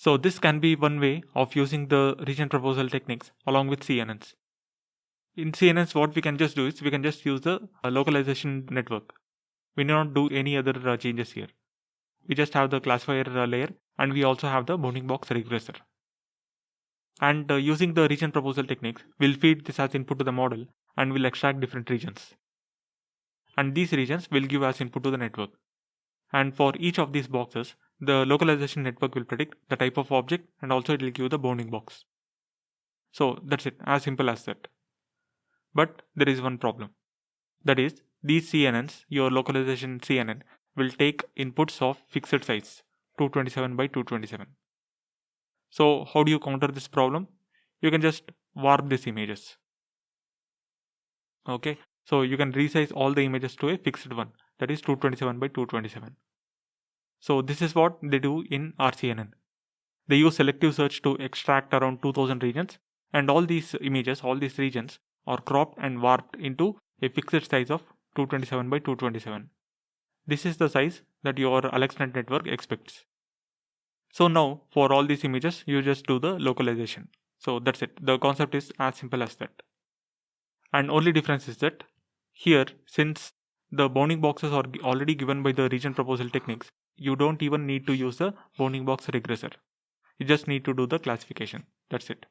So this can be one way of using the region proposal techniques along with CNNs. In CNNs, what we can just do is we can just use the localization network. We do not do any other changes here. We just have the classifier layer, and we also have the bounding box regressor. And using the region proposal techniques, we'll feed this as input to the model and we'll extract different regions. And these regions will give as input to the network. And for each of these boxes, the localization network will predict the type of object and also it will give the bounding box. So that's it, as simple as that. But there is one problem. That is, these CNNs, your localization CNN, will take inputs of fixed size, 227 by 227. So how do you counter this problem? You can just warp these images. Okay, so you can resize all the images to a fixed one, that is 227 by 227. So this is what they do in RCNN. They use selective search to extract around 2000 regions, and all these images, all these regions are cropped and warped into a fixed size of 227 by 227. This is the size that your AlexNet network expects. So now for all these images, you just do the localization. So that's it. The concept is as simple as that. And only difference is that here, since the bounding boxes are already given by the region proposal techniques, you don't even need to use the bounding box regressor. You just need to do the classification. That's it.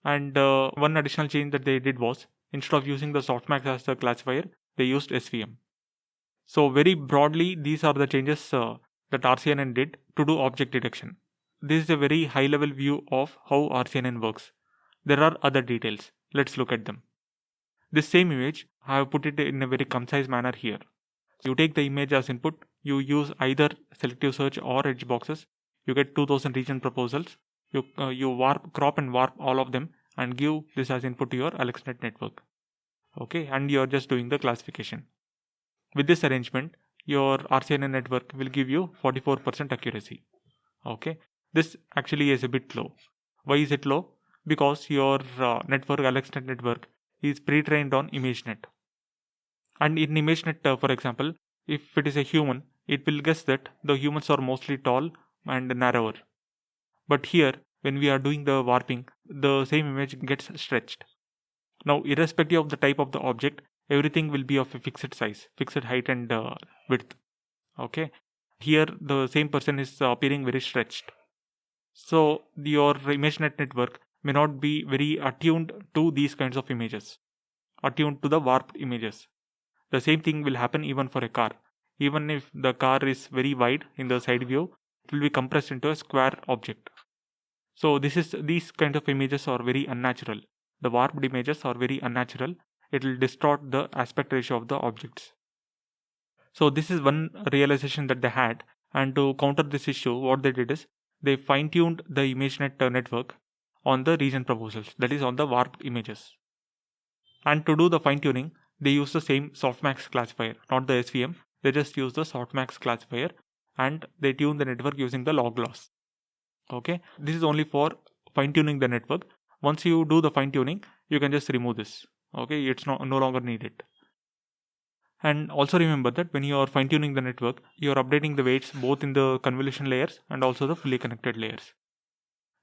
And one additional change that they did was, instead of using the softmax as the classifier, they used SVM. So very broadly, these are the changes that RCNN did to do object detection. This is a very high level view of how RCNN works. There are other details. Let's look at them. This same image, I have put it in a very concise manner here. You take the image as input, you use either selective search or edge boxes, you get 2000 region proposals, you crop and warp all of them and give this as input to your AlexNet network. Okay, and you are just doing the classification. With this arrangement, your RCNN network will give you 44% accuracy. Okay, this actually is a bit low. Why is it low? Because your network, AlexNet network, is pre-trained on ImageNet. And in ImageNet, for example, if it is a human, it will guess that the humans are mostly tall and narrower. But here, when we are doing the warping, the same image gets stretched. Now, irrespective of the type of the object, everything will be of a fixed size, fixed height and width. Okay, here the same person is appearing very stretched. So your ImageNet network may not be very attuned to these kinds of images, attuned to the warped images. The same thing will happen even for a car. Even if the car is very wide in the side view, it will be compressed into a square object. So these kind of images are very unnatural. The warped images are very unnatural. It will distort the aspect ratio of the objects. So this is one realization that they had, and to counter this issue, what they did is they fine-tuned the ImageNet network on the region proposals, that is on the warped images. And to do the fine-tuning, they use the same softmax classifier, not the SVM. They just use the softmax classifier and they tune the network using the log loss. Okay, this is only for fine-tuning the network. Once you do the fine-tuning, you can just remove this. Okay, it's no longer needed. And also remember that when you are fine-tuning the network, you are updating the weights both in the convolution layers and also the fully connected layers.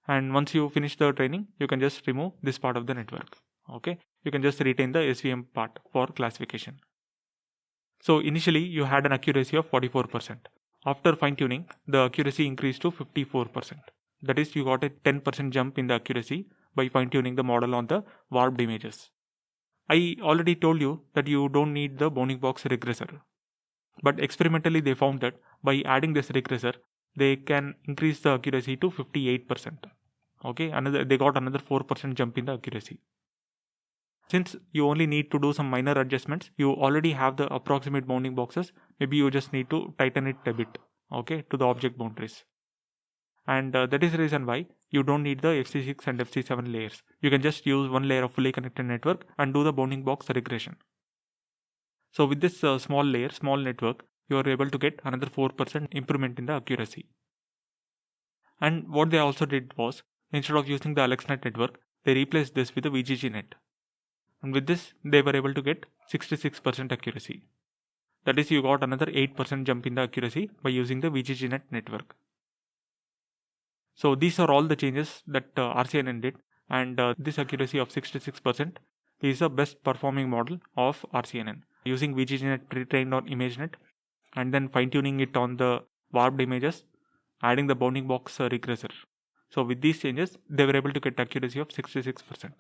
And once you finish the training, you can just remove this part of the network. Okay, you can just retain the SVM part for classification. So initially you had an accuracy of 44%. After fine-tuning, the accuracy increased to 54%. That is, you got a 10% jump in the accuracy by fine-tuning the model on the warped images. I already told you that you don't need the bounding box regressor. But experimentally they found that by adding this regressor, they can increase the accuracy to 58%. Okay, they got another 4% jump in the accuracy. Since you only need to do some minor adjustments, you already have the approximate bounding boxes. Maybe you just need to tighten it a bit, okay, to the object boundaries. And that is the reason why you don't need the FC6 and FC7 layers. You can just use one layer of fully connected network and do the bounding box regression. So with this small network, you are able to get another 4% improvement in the accuracy. And what they also did was, instead of using the AlexNet network, they replaced this with the VGGNet. And with this, they were able to get 66% accuracy. That is, you got another 8% jump in the accuracy by using the VGGNet network. So these are all the changes that RCNN did, and this accuracy of 66% is the best performing model of RCNN. Using VGGNet pre-trained on ImageNet and then fine-tuning it on the warped images, adding the bounding box regressor. So with these changes, they were able to get accuracy of 66%.